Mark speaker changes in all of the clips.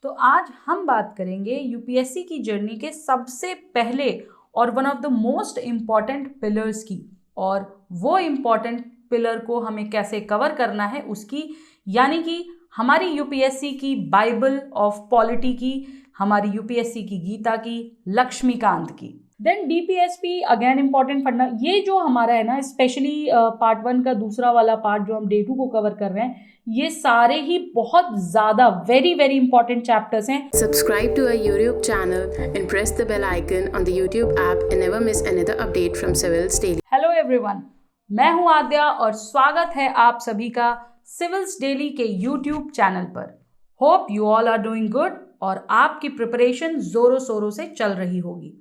Speaker 1: तो आज हम बात करेंगे यूपीएससी की जर्नी के सबसे पहले और one of the most important pillars की, और वो इम्पॉर्टेंट पिलर को हमें कैसे कवर करना है उसकी, यानी कि हमारी यूपीएससी की बाइबल ऑफ पॉलिटी की, हमारी यूपीएससी की गीता की, लक्ष्मीकांत की। देन डीपीएसपी अगेन इंपॉर्टेंट पढ़ना। ये जो हमारा है ना, स्पेशली पार्ट 1 का दूसरा वाला पार्ट जो हम डे 2 को कवर कर रहे हैं, ये सारे ही बहुत ज़्यादा वेरी वेरी इंपॉर्टेंट चैप्टर्स हैं।
Speaker 2: Subscribe to our YouTube channel and press the bell icon on the YouTube app and never miss another update from Civils Daily.
Speaker 1: Hello everyone, मैं हूं आद्या और स्वागत है आप सभी का सिविल्स डेली के यूट्यूब चैनल पर। Hope you all are doing good और आपकी प्रिपरेशन जोरों शोरों से चल रही होगी।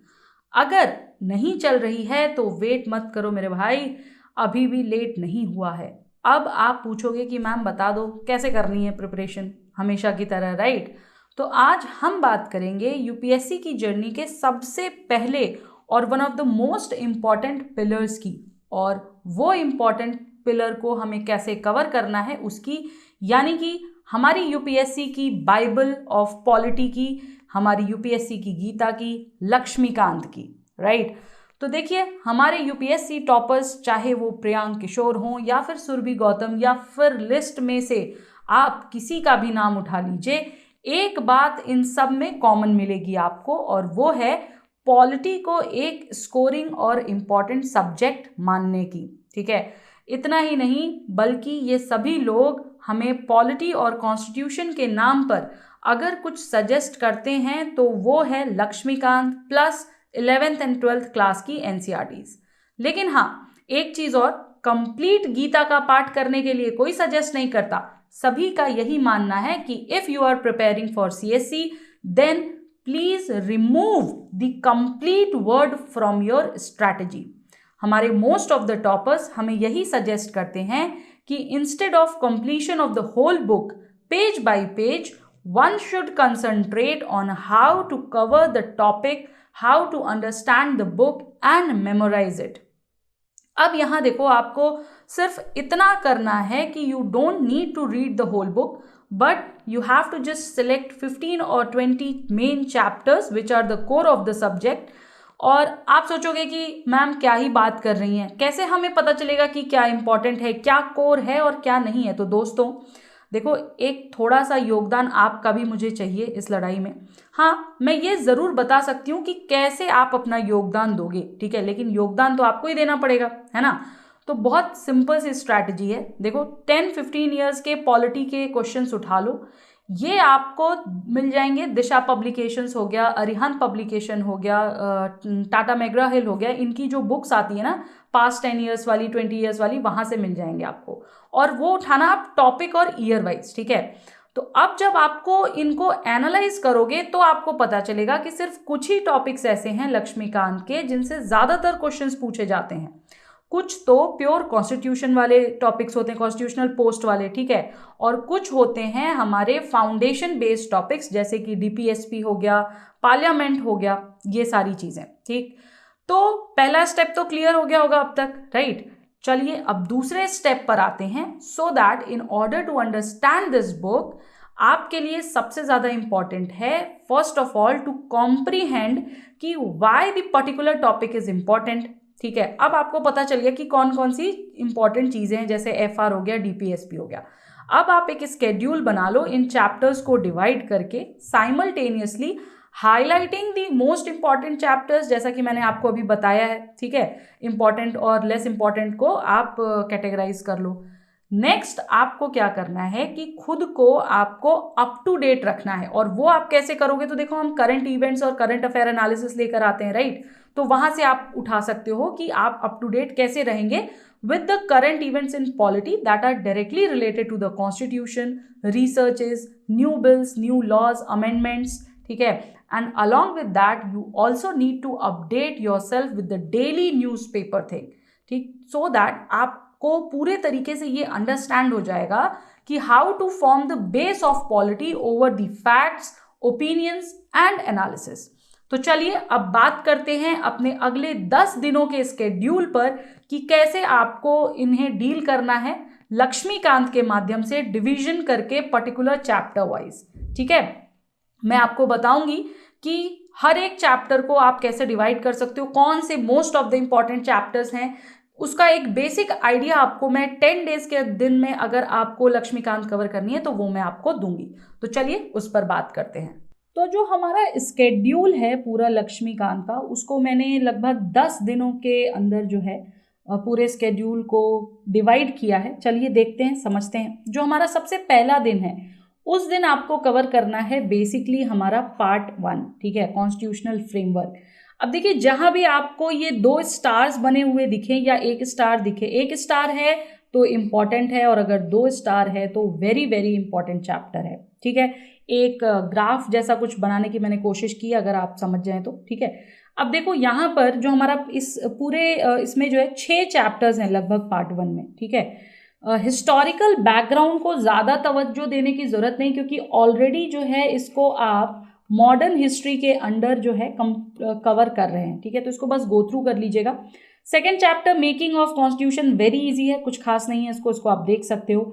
Speaker 1: अगर नहीं चल रही है तो वेट मत करो मेरे भाई, अभी भी लेट नहीं हुआ है। अब आप पूछोगे कि मैम बता दो कैसे करनी है प्रिपरेशन, हमेशा की तरह, राइट? तो आज हम बात करेंगे यूपीएससी की जर्नी के सबसे पहले और one of the most important pillars की, और वो इम्पॉर्टेंट पिलर को हमें कैसे कवर करना है उसकी, यानी कि हमारी यूपीएससी की बाइबल ऑफ पॉलिटी की, हमारी यूपीएससी की गीता की, लक्ष्मीकांत की, राइट? तो देखिए, हमारे यूपीएससी टॉपर्स, चाहे वो प्रियांक किशोर हों या फिर सुरभि गौतम या फिर लिस्ट में से आप किसी का भी नाम उठा लीजिए, एक बात इन सब में कॉमन मिलेगी आपको, और वो है पॉलिटी को एक स्कोरिंग और इम्पॉर्टेंट सब्जेक्ट मानने की। ठीक है, इतना ही नहीं बल्कि ये सभी लोग हमें पॉलिटी और कॉन्स्टिट्यूशन के नाम पर अगर कुछ सजेस्ट करते हैं तो वो है Laxmikanth plus 11th and 12th class की एनसीईआरटीज। लेकिन हाँ, एक चीज़ और, कंप्लीट गीता का पाठ करने के लिए कोई सजेस्ट नहीं करता। सभी का यही मानना है कि if you are preparing for CSC then please remove the complete word from your strategy. हमारे मोस्ट ऑफ द टॉपर्स हमें यही सजेस्ट करते हैं कि instead of completion of the whole book page by page, one should concentrate on how to cover the topic, how to understand the book and memorize it. अब यहाँ देखो, आपको सिर्फ इतना करना है कि you don't need to read the whole book, but you have to just select 15 or 20 main chapters which are the core of the subject. और आप सोचोगे कि मैम क्या ही बात कर रही हैं, कैसे हमें पता चलेगा कि क्या इंपॉर्टेंट है, क्या कोर है और क्या नहीं है? तो दोस्तों देखो, एक थोड़ा सा योगदान आपका भी मुझे चाहिए इस लड़ाई में। हाँ, मैं ये ज़रूर बता सकती हूँ कि कैसे आप अपना योगदान दोगे, ठीक है, लेकिन योगदान तो आपको ही देना पड़ेगा, है ना? तो बहुत सिंपल सी स्ट्रैटेजी है। देखो, 10-15 ईयर्स के पॉलिटी के क्वेश्चंस उठा लो, ये आपको मिल जाएंगे। दिशा पब्लिकेशंस हो गया, अरिहंत पब्लिकेशन हो गया, टाटा मैग्रा हिल हो गया, इनकी जो बुक्स आती है ना पास्ट 10 ईयर्स वाली, 20 ईयर्स वाली, वहाँ से मिल जाएंगे आपको। और वो उठाना आप टॉपिक और ईयर वाइज, ठीक है? तो अब जब आपको इनको एनालाइज करोगे तो आपको पता चलेगा कि सिर्फ कुछ ही टॉपिक्स ऐसे हैं लक्ष्मीकांत के जिनसे ज़्यादातर क्वेश्चंस पूछे जाते हैं। कुछ तो प्योर कॉन्स्टिट्यूशन वाले टॉपिक्स होते हैं, कॉन्स्टिट्यूशनल पोस्ट वाले, ठीक है, और कुछ होते हैं हमारे फाउंडेशन बेस्ड टॉपिक्स, जैसे कि डीपीएसपी हो गया, पार्लियामेंट हो गया, ये सारी चीज़ें, ठीक। तो पहला स्टेप तो क्लियर हो गया होगा अब तक, राइट? चलिए अब दूसरे स्टेप पर आते हैं। So that in order to understand this book, आपके लिए सबसे ज़्यादा इंपॉर्टेंट है first of all to comprehend कि why the particular topic is important. ठीक है, अब आपको पता चल गया कि कौन कौन सी इंपॉर्टेंट चीज़ें हैं, जैसे एफआर हो गया, डीपीएसपी हो गया। अब आप एक स्केड्यूल बना लो, इन चैप्टर्स को डिवाइड करके simultaneously highlighting the most important chapters, जैसा कि मैंने आपको अभी बताया है, ठीक है। इंपॉर्टेंट और लेस इंपॉर्टेंट को आप कैटेगराइज कर लो। नेक्स्ट आपको क्या करना है कि खुद को आपको अप टू डेट रखना है, और वो आप कैसे करोगे? तो देखो, हम करंट इवेंट्स और करंट अफेयर एनालिसिस लेकर आते हैं, राइट? तो वहां से आप उठा सकते हो कि आप अप टू डेट कैसे रहेंगे with the current events in polity that are directly related to the constitution, researches, new bills, new laws, amendments, ठीक है। And along with that you also need to update yourself with the daily newspaper thing, ठीक, so that आपको पूरे तरीके से ये understand हो जाएगा कि how to form the base of polity over the facts, opinions and analysis। तो चलिए अब बात करते हैं अपने अगले 10 दिनों के स्केड्यूल पर कि कैसे आपको इन्हें डील करना है लक्ष्मीकांत के माध्यम से, डिवीजन करके पर्टिकुलर चैप्टर वाइज, ठीक है। मैं आपको बताऊंगी कि हर एक चैप्टर को आप कैसे डिवाइड कर सकते हो, कौन से most of the important chapters हैं, उसका एक बेसिक आइडिया आपको मैं 10 डेज के दिन में अगर आपको लक्ष्मीकांत कवर करनी है तो वो मैं आपको दूंगी। तो चलिए उस पर बात करते हैं। तो जो हमारा स्केड्यूल है पूरा लक्ष्मीकांत का, उसको मैंने लगभग 10 दिनों के अंदर जो है पूरे स्केड्यूल को डिवाइड किया है। चलिए देखते हैं, समझते हैं। जो हमारा सबसे पहला दिन है उस दिन आपको कवर करना है बेसिकली हमारा पार्ट 1, ठीक है, कॉन्स्टिट्यूशनल फ्रेमवर्क। अब देखिए, जहां भी आपको ये 2 स्टार्स बने हुए दिखे या 1 स्टार दिखे, 1 स्टार है तो इम्पॉर्टेंट है, और अगर 2 स्टार है तो वेरी वेरी इंपॉर्टेंट चैप्टर है, ठीक है। एक ग्राफ जैसा कुछ बनाने की मैंने कोशिश की, अगर आप समझ जाएं तो, ठीक है। अब देखो यहाँ पर जो हमारा इस पूरे इसमें जो है 6 चैप्टर्स हैं लगभग पार्ट 1 में, ठीक है। हिस्टोरिकल बैकग्राउंड को ज़्यादा तवज्जो देने की ज़रूरत नहीं, क्योंकि ऑलरेडी जो है इसको आप मॉडर्न हिस्ट्री के अंडर जो है कवर कर रहे हैं, ठीक है। तो इसको बस गो थ्रू कर लीजिएगा। Second chapter making of constitution very easy है, कुछ खास नहीं है, इसको आप देख सकते हो।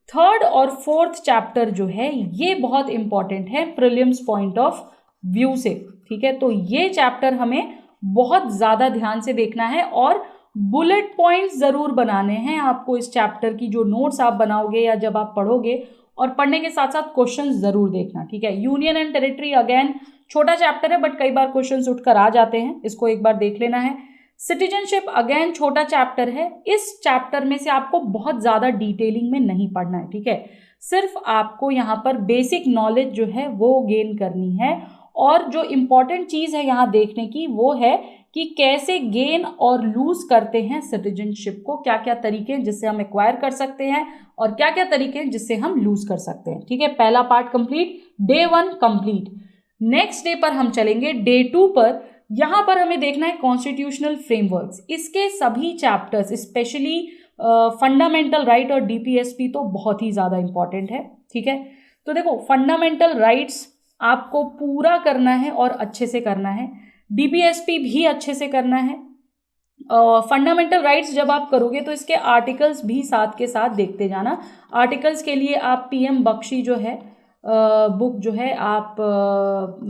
Speaker 1: थर्ड और फोर्थ चैप्टर जो है ये बहुत इंपॉर्टेंट है प्रीलिम्स पॉइंट ऑफ व्यू से, ठीक है। तो ये चैप्टर हमें बहुत ज़्यादा ध्यान से देखना है और बुलेट पॉइंट्स ज़रूर बनाने हैं आपको इस चैप्टर की। जो नोट्स आप बनाओगे या जब आप पढ़ोगे, और पढ़ने के साथ साथ क्वेश्चंस ज़रूर देखना, ठीक है। यूनियन एंड टेरिटरी अगेन छोटा चैप्टर है बट कई बार क्वेश्चंस उठकर आ जाते हैं, इसको एक बार देख लेना है। सिटीजनशिप अगेन छोटा चैप्टर है, इस चैप्टर में से आपको बहुत ज़्यादा डिटेलिंग में नहीं पढ़ना है, ठीक है। सिर्फ आपको यहाँ पर बेसिक नॉलेज जो है वो गेन करनी है, और जो इम्पॉर्टेंट चीज़ है यहाँ देखने की वो है कि कैसे गेन और लूज करते हैं सिटीजनशिप को, क्या क्या तरीके हैं जिससे हम एक्वायर कर सकते हैं और क्या क्या तरीके हैं जिससे हम लूज कर सकते हैं, ठीक है। पहला part complete, day 1 complete. Next day पर हम चलेंगे डे 2 पर। यहाँ पर हमें देखना है कॉन्स्टिट्यूशनल फ्रेमवर्क्स, इसके सभी चैप्टर्स, स्पेशली फंडामेंटल राइट और डीपीएसपी तो बहुत ही ज़्यादा इंपॉर्टेंट है, ठीक है। तो देखो, फंडामेंटल राइट्स आपको पूरा करना है और अच्छे से करना है, डीपीएसपी भी अच्छे से करना है। फंडामेंटल राइट्स जब आप करोगे तो इसके आर्टिकल्स भी साथ के साथ देखते जाना। आर्टिकल्स के लिए आप पीएम बख्शी जो है बुक जो है आप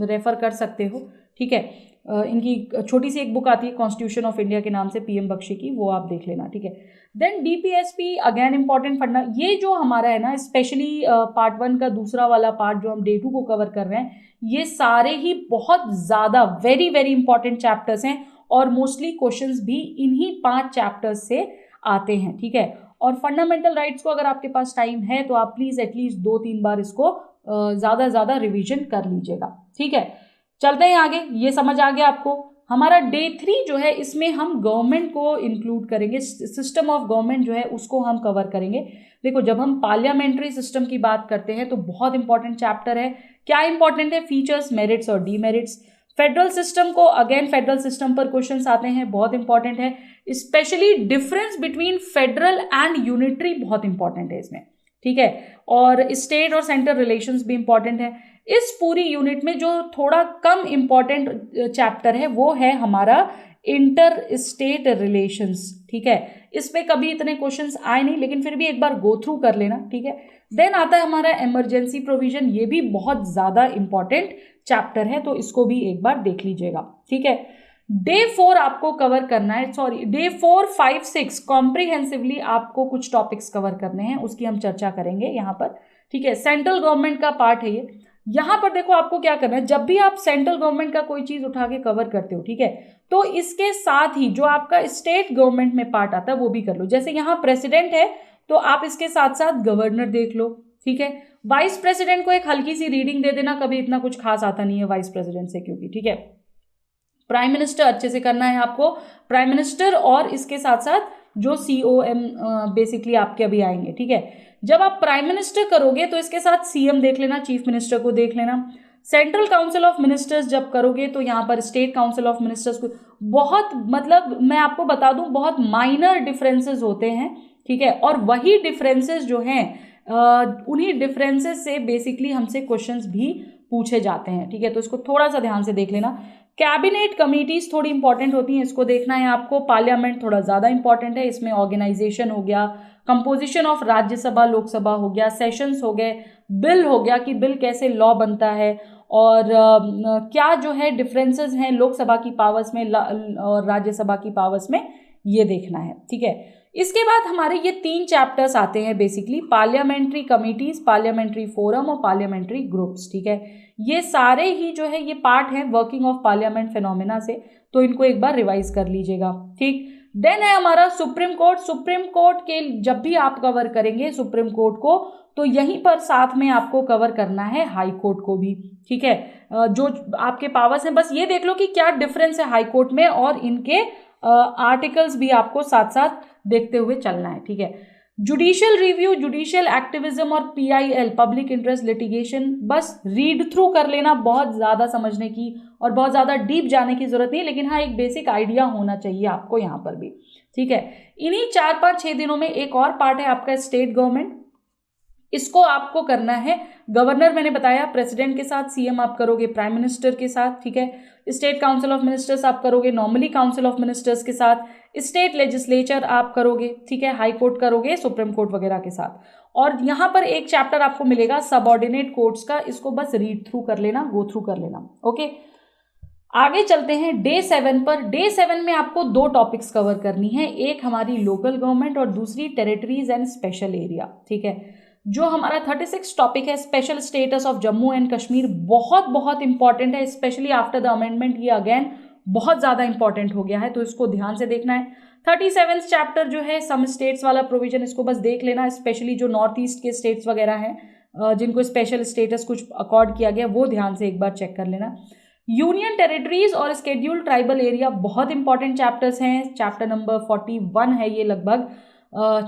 Speaker 1: रेफर कर सकते हो, ठीक है। इनकी छोटी सी एक बुक आती है कॉन्स्टिट्यूशन ऑफ इंडिया के नाम से, पीएम बख्शी की, वो आप देख लेना, ठीक है। देन डीपीएसपी अगेन इंपॉर्टेंट फंडा। ये जो हमारा है ना, स्पेशली पार्ट 1 का दूसरा वाला पार्ट जो हम डे 2 को कवर कर रहे हैं, ये सारे ही बहुत ज़्यादा वेरी वेरी इंपॉर्टेंट चैप्टर्स हैं, और मोस्टली क्वेश्चंस भी इन्हीं 5 चैप्टर्स से आते हैं, ठीक है। और फंडामेंटल राइट्स को अगर आपके पास टाइम है तो आप प्लीज़ एटलीस्ट 2-3 बार इसको ज़्यादा रिविजन कर लीजिएगा, ठीक है। चलते हैं आगे, ये समझ आ गया आपको। हमारा डे 3 जो है इसमें हम गवर्नमेंट को इंक्लूड करेंगे, सिस्टम ऑफ गवर्नमेंट जो है उसको हम कवर करेंगे। देखो, जब हम पार्लियामेंट्री सिस्टम की बात करते हैं तो बहुत इंपॉर्टेंट चैप्टर है। क्या इंपॉर्टेंट है? फीचर्स, मेरिट्स और डीमेरिट्स। फेडरल सिस्टम को अगेन फेडरल सिस्टम पर क्वेश्चंस आते हैं, बहुत इंपॉर्टेंट है। Specially difference between federal and unitary बहुत इंपॉर्टेंट है इसमें, ठीक है। और स्टेट और सेंटर रिलेशंस भी इंपॉर्टेंट है। इस पूरी यूनिट में जो थोड़ा कम इंपॉर्टेंट चैप्टर है वो है हमारा इंटर स्टेट रिलेशंस, ठीक है। इस पे कभी इतने क्वेश्चंस आए नहीं, लेकिन फिर भी एक बार गो थ्रू कर लेना, ठीक है। देन आता है हमारा इमरजेंसी प्रोविजन, ये भी बहुत ज़्यादा इंपॉर्टेंट चैप्टर है, तो इसको भी एक बार देख लीजिएगा, ठीक है। डे 4 आपको कवर करना है, सॉरी डे 4, 5, 6 कॉम्प्रिहेंसिवली आपको कुछ टॉपिक्स कवर करने हैं, उसकी हम चर्चा करेंगे यहाँ पर, ठीक है। सेंट्रल गवर्नमेंट का पार्ट है ये। यहाँ पर देखो आपको क्या करना है, जब भी आप सेंट्रल गवर्नमेंट का कोई चीज़ उठा के कवर करते हो, ठीक है, तो इसके साथ ही जो आपका स्टेट गवर्नमेंट में पार्ट आता है वो भी कर लो। जैसे यहाँ प्रेसिडेंट है तो आप इसके साथ साथ गवर्नर देख लो, ठीक है। वाइस प्रेसिडेंट को एक हल्की सी रीडिंग दे देना, कभी इतना कुछ खास आता नहीं है वाइस प्रेसिडेंट से, क्योंकि, ठीक है। प्राइम मिनिस्टर अच्छे से करना है आपको, प्राइम मिनिस्टर और इसके साथ साथ जो COM बेसिकली आपके अभी आएंगे, ठीक है। जब आप प्राइम मिनिस्टर करोगे तो इसके साथ CM देख लेना, चीफ मिनिस्टर को देख लेना। सेंट्रल काउंसिल ऑफ मिनिस्टर्स जब करोगे तो यहाँ पर स्टेट काउंसिल ऑफ मिनिस्टर्स को बहुत, मतलब मैं आपको बता दूं, बहुत माइनर डिफरेंसेस होते हैं, ठीक है। और वही डिफरेंसेस जो हैं उन्हीं डिफरेंसेस से बेसिकली हमसे क्वेश्चंस भी पूछे जाते हैं, ठीक है। तो इसको थोड़ा सा ध्यान से देख लेना। कैबिनेट कमिटीज थोड़ी इंपॉर्टेंट होती हैं, इसको देखना है आपको। पार्लियामेंट थोड़ा ज़्यादा इंपॉर्टेंट है, इसमें ऑर्गेनाइजेशन हो गया, कंपोजिशन ऑफ राज्यसभा लोकसभा हो गया, सेशंस हो गए, बिल हो गया कि बिल कैसे लॉ बनता है, और क्या जो है डिफरेंसेस हैं लोकसभा की पावर्स में और राज्यसभा की पावर्स में, ये देखना है। ठीक है, इसके बाद हमारे ये 3 चैप्टर्स आते हैं basically, parliamentary committees, parliamentary forum और पार्लियामेंट्री ग्रुप्स। ठीक है, ये सारे ही जो है ये पार्ट हैं वर्किंग ऑफ पार्लियामेंट फिनोमेना से, तो इनको एक बार रिवाइज कर लीजिएगा। ठीक, देन है हमारा सुप्रीम कोर्ट। सुप्रीम कोर्ट के जब भी आप कवर करेंगे सुप्रीम कोर्ट को, तो यहीं पर साथ में आपको कवर करना है हाई कोर्ट को भी। ठीक है, जो आपके पावर्स हैं, बस ये देख लो कि क्या डिफरेंस है हाई कोर्ट में, और इनके आर्टिकल्स भी आपको साथ साथ देखते हुए चलना है। ठीक है, जुडिशियल रिव्यू, जुडिशियल एक्टिविज्म और PIL पब्लिक इंटरेस्ट लिटिगेशन, बस रीड थ्रू कर लेना, बहुत ज़्यादा समझने की और बहुत ज़्यादा डीप जाने की जरूरत नहीं, लेकिन हाँ एक बेसिक आइडिया होना चाहिए आपको यहाँ पर भी। ठीक है, इन्हीं 4-5-6 दिनों में एक और पार्ट है आपका स्टेट गवर्नमेंट, इसको आपको करना है गवर्नर, मैंने बताया प्रेसिडेंट के साथ, CM आप करोगे प्राइम मिनिस्टर के साथ। ठीक है, स्टेट काउंसिल ऑफ मिनिस्टर्स आप करोगे नॉर्मली काउंसिल ऑफ मिनिस्टर्स के साथ, स्टेट लेजिस्लेचर आप करोगे, ठीक है, हाई कोर्ट करोगे सुप्रीम कोर्ट वगैरह के साथ। और यहाँ पर एक चैप्टर आपको मिलेगा सबऑर्डिनेट कोर्ट्स का, इसको बस रीड थ्रू कर लेना, गो थ्रू कर लेना। ओके, आगे चलते हैं डे 7 पर। डे 7 में आपको 2 टॉपिक्स कवर करनी है, एक हमारी लोकल गवर्नमेंट और दूसरी टेरिटरीज एंड स्पेशल एरिया। ठीक है, जो हमारा 36 टॉपिक है special status of Jammu and Kashmir, बहुत बहुत इंपॉर्टेंट है, स्पेशली आफ्टर द अमेंडमेंट, ये अगेन बहुत ज़्यादा इंपॉर्टेंट हो गया है, तो इसको ध्यान से देखना है। 37 चैप्टर जो है सम स्टेट्स वाला प्रोविजन, इसको बस देख लेना, स्पेशली जो नॉर्थ ईस्ट के स्टेट्स वगैरह हैं जिनको स्पेशल स्टेटस कुछ अकॉर्ड किया गया, वो ध्यान से एक बार चेक कर लेना। यूनियन टेरिटरीज और स्केड्यूल्ड ट्राइबल एरिया बहुत इंपॉर्टेंट चैप्टर्स हैं, चैप्टर नंबर 41 है ये लगभग।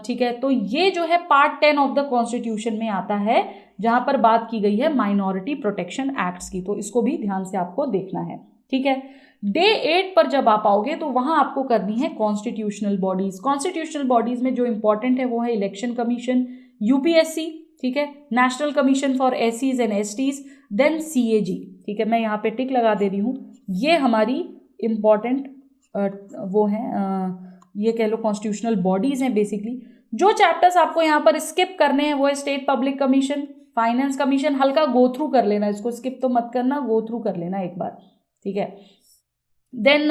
Speaker 1: ठीक है, तो ये जो है पार्ट 10 ऑफ द कॉन्स्टिट्यूशन में आता है, जहां पर बात की गई है माइनॉरिटी प्रोटेक्शन एक्ट्स की, तो इसको भी ध्यान से आपको देखना है। ठीक है, डे 8 पर जब आप आओगे तो वहां आपको करनी है कॉन्स्टिट्यूशनल बॉडीज। कॉन्स्टिट्यूशनल बॉडीज में जो इंपॉर्टेंट है वो है इलेक्शन कमीशन, UPSC, ठीक है, national commission for SCs and STs, then CAG। ठीक है, मैं यहाँ पे टिक लगा दे रही हूँ, ये हमारी इंपॉर्टेंट वो है, ये कह लो कॉन्स्टिट्यूशनल बॉडीज हैं बेसिकली। जो चैप्टर्स आपको यहाँ पर स्किप करने हैं वो है state public commission, finance commission, हल्का गो थ्रू कर लेना, इसको स्किप तो मत करना, गो थ्रू कर लेना एक बार। ठीक है, then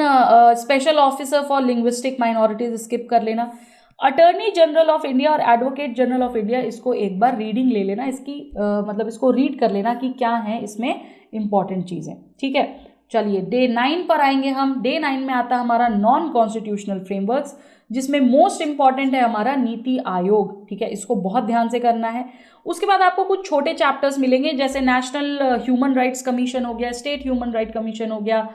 Speaker 1: special officer for linguistic minorities skip कर लेना। अटर्नी जनरल ऑफ इंडिया और एडवोकेट जनरल ऑफ इंडिया, इसको एक बार रीडिंग ले लेना, इसकी मतलब इसको रीड कर लेना कि क्या है इसमें इंपॉर्टेंट चीज़ें। ठीक है, चलिए डे 9 पर आएंगे हम। डे 9 में आता है हमारा नॉन कॉन्स्टिट्यूशनल फ्रेमवर्क्स, जिसमें मोस्ट इंपॉर्टेंट है हमारा नीति आयोग। ठीक है, इसको बहुत ध्यान से करना है। उसके बाद आपको कुछ छोटे चैप्टर्स मिलेंगे, जैसे नेशनल ह्यूमन राइट्स कमीशन हो गया, स्टेट ह्यूमन राइट कमीशन हो गया,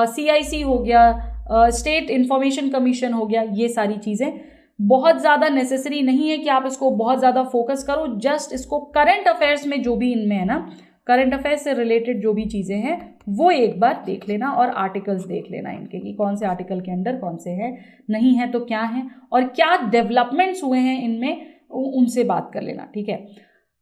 Speaker 1: CIC हो गया, स्टेट इंफॉर्मेशन कमीशन हो गया। ये सारी चीज़ें बहुत ज़्यादा नेसेसरी नहीं है कि आप इसको बहुत ज़्यादा फोकस करो, जस्ट इसको करंट अफेयर्स में जो भी इनमें है ना, करंट अफेयर्स से रिलेटेड जो भी चीज़ें हैं वो एक बार देख लेना, और आर्टिकल्स देख लेना इनके कि कौन से आर्टिकल के अंडर कौन से हैं, नहीं है तो क्या है, और क्या डेवलपमेंट्स हुए हैं इनमें, उनसे बात कर लेना। ठीक है,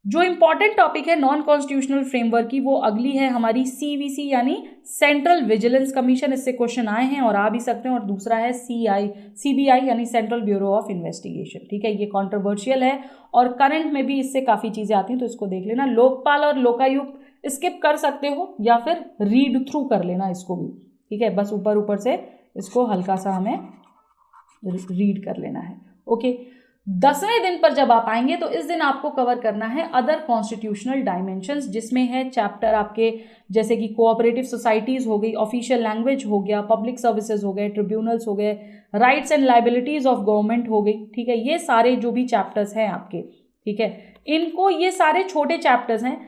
Speaker 1: जो इंपॉर्टेंट टॉपिक है नॉन कॉन्स्टिट्यूशनल फ्रेमवर्क की, वो अगली है हमारी CVC यानी सेंट्रल विजिलेंस कमीशन, इससे क्वेश्चन आए हैं और आ भी सकते हैं, और दूसरा है CBI यानी सेंट्रल ब्यूरो ऑफ इन्वेस्टिगेशन। ठीक है, ये कंट्रोवर्शियल है और करंट में भी इससे काफ़ी चीज़ें आती हैं, तो इसको देख लेना। लोकपाल और लोकायुक्त स्किप कर सकते हो या फिर रीड थ्रू कर लेना इसको भी। ठीक है, बस ऊपर ऊपर से इसको हल्का सा हमें रीड कर लेना है। ओके, 10वें दिन पर जब आप आएंगे तो इस दिन आपको कवर करना है अदर कॉन्स्टिट्यूशनल डायमेंशंस, जिसमें है चैप्टर आपके जैसे कि कोऑपरेटिव सोसाइटीज़ हो गई, ऑफिशियल लैंग्वेज हो गया, पब्लिक सर्विसेज हो गए, ट्रिब्यूनल्स हो गए, rights and liabilities of government हो गई। ठीक है, ये सारे जो भी चैप्टर्स हैं आपके, ठीक है, इनको, ये सारे छोटे चैप्टर्स हैं,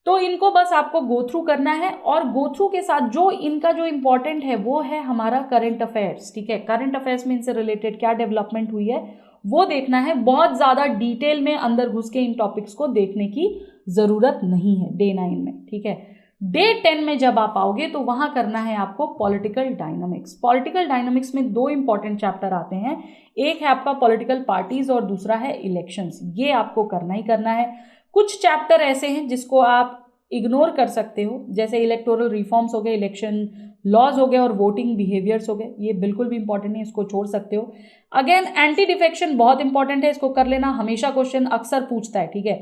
Speaker 1: तो इनको बस आपको गो थ्रू करना है, और गो थ्रू के साथ जो इनका जो इम्पोर्टेंट है वो है हमारा करंट अफेयर्स। ठीक है, करंट अफेयर्स में इनसे रिलेटेड क्या डेवलपमेंट हुई है वो देखना है, बहुत ज़्यादा डिटेल में अंदर घुस के इन टॉपिक्स को देखने की ज़रूरत नहीं है डे 9 में। ठीक है, डे 10 में जब आप आओगे तो वहाँ करना है आपको पॉलिटिकल डायनामिक्स। पॉलिटिकल डायनामिक्स में 2 इंपॉर्टेंट चैप्टर आते हैं, एक है आपका पॉलिटिकल पार्टीज और दूसरा है इलेक्शंस। ये आपको करना ही करना है। कुछ चैप्टर ऐसे हैं जिसको आप इग्नोर कर सकते हो, जैसे इलेक्टोरल रिफॉर्म्स हो गए, इलेक्शन लॉज हो गए और वोटिंग बिहेवियर्स हो गए, ये बिल्कुल भी इंपॉर्टेंट नहीं, इसको छोड़ सकते हो। अगेन एंटी डिफेक्शन बहुत इंपॉर्टेंट है, इसको कर लेना, हमेशा क्वेश्चन अक्सर पूछता है। ठीक है,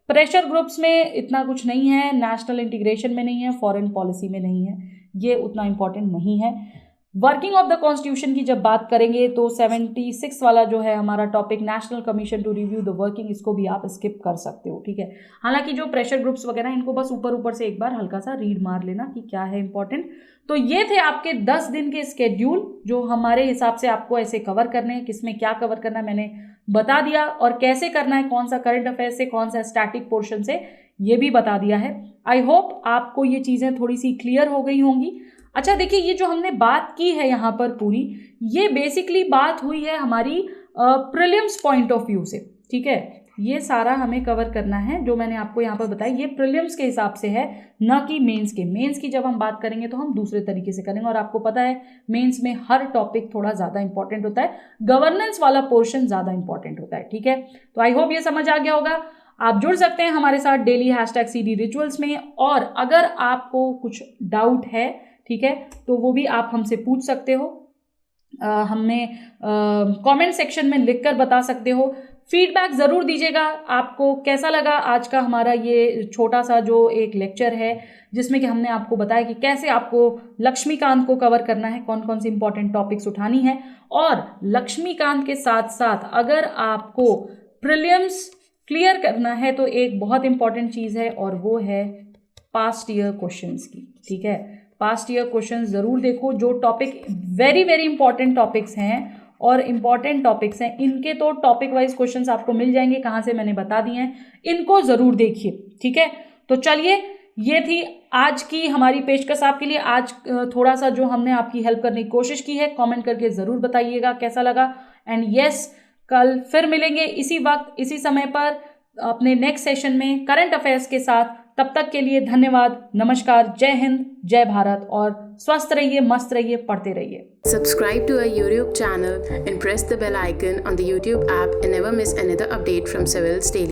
Speaker 1: प्रेशर ग्रुप्स में इतना कुछ नहीं है, नेशनल इंटीग्रेशन में नहीं है, फॉरेन पॉलिसी में नहीं है, ये उतना इम्पॉर्टेंट नहीं है। वर्किंग ऑफ द कॉन्स्टिट्यूशन की जब बात करेंगे तो 76 वाला जो है हमारा topic, national commission to review the working, इसको भी आप स्किप कर सकते हो, ठीक है। हालांकि जो प्रेशर ग्रुप्स वगैरह इनको बस ऊपर से एक बार हल्का सा रीड मार लेना कि क्या है इंपॉर्टेंट। तो ये थे आपके 10 दिन के स्केड्यूल जो हमारे हिसाब से आपको ऐसे कवर करने हैं। किसमें क्या कवर करना है मैंने बता दिया, और कैसे करना है, कौन सा करंट अफेयर से, कौन सा स्टैटिक पोर्शन से, ये भी बता दिया है। आई होप आपको ये चीज़ें थोड़ी सी क्लियर हो गई होंगी। अच्छा देखिए, ये जो हमने बात की है यहाँ पर पूरी, ये बेसिकली बात हुई है हमारी प्रीलिम्स पॉइंट ऑफ व्यू से, ठीक है। ये सारा हमें कवर करना है जो मैंने आपको यहाँ पर बताया, ये प्रीलिम्स के हिसाब से है, ना कि मेंस के। मेंस की जब हम बात करेंगे तो हम दूसरे तरीके से करेंगे, और आपको पता है मेंस में हर टॉपिक थोड़ा ज़्यादा इंपॉर्टेंट होता है, गवर्नेंस वाला पोर्शन ज़्यादा इंपॉर्टेंट होता है, ठीक है। तो आई होप ये समझ आ गया होगा। आप जुड़ सकते हैं हमारे साथ डेली #CD रिचुअल्स में, और अगर आपको कुछ डाउट है, ठीक है, तो वो भी आप हमसे पूछ सकते हो, हमें कमेंट सेक्शन में लिखकर बता सकते हो। फीडबैक ज़रूर दीजिएगा, आपको कैसा लगा आज का हमारा ये छोटा सा जो एक लेक्चर है, जिसमें कि हमने आपको बताया कि कैसे आपको लक्ष्मीकांत को कवर करना है, कौन कौन सी इंपॉर्टेंट टॉपिक्स उठानी है। और लक्ष्मीकांत के साथ साथ अगर आपको प्रीलिम्स क्लियर करना है तो एक बहुत इंपॉर्टेंट चीज़ है, और वो है पास्ट ईयर क्वेश्चंस की, ठीक है। पास्ट ईयर क्वेश्चंस ज़रूर देखो, जो टॉपिक वेरी इंपॉर्टेंट टॉपिक्स हैं और इम्पॉर्टेंट टॉपिक्स हैं, इनके तो टॉपिक वाइज क्वेश्चंस आपको मिल जाएंगे, कहाँ से मैंने बता दिए हैं, इनको ज़रूर देखिए, ठीक है। तो चलिए, ये थी आज की हमारी पेशकश आपके लिए। आज थोड़ा सा जो हमने आपकी हेल्प करने की कोशिश की है, कमेंट करके ज़रूर बताइएगा कैसा लगा। एंड यस, कल फिर मिलेंगे इसी वक्त इसी समय पर अपने नेक्स्ट सेशन में करंट अफेयर्स के साथ। तब तक के लिए धन्यवाद, नमस्कार, जय हिंद, जय भारत, और स्वस्थ रहिए, मस्त रहिए, पढ़ते रहिए।
Speaker 2: Subscribe to our YouTube channel and press the bell icon on the YouTube app and never miss another update from Civils Daily.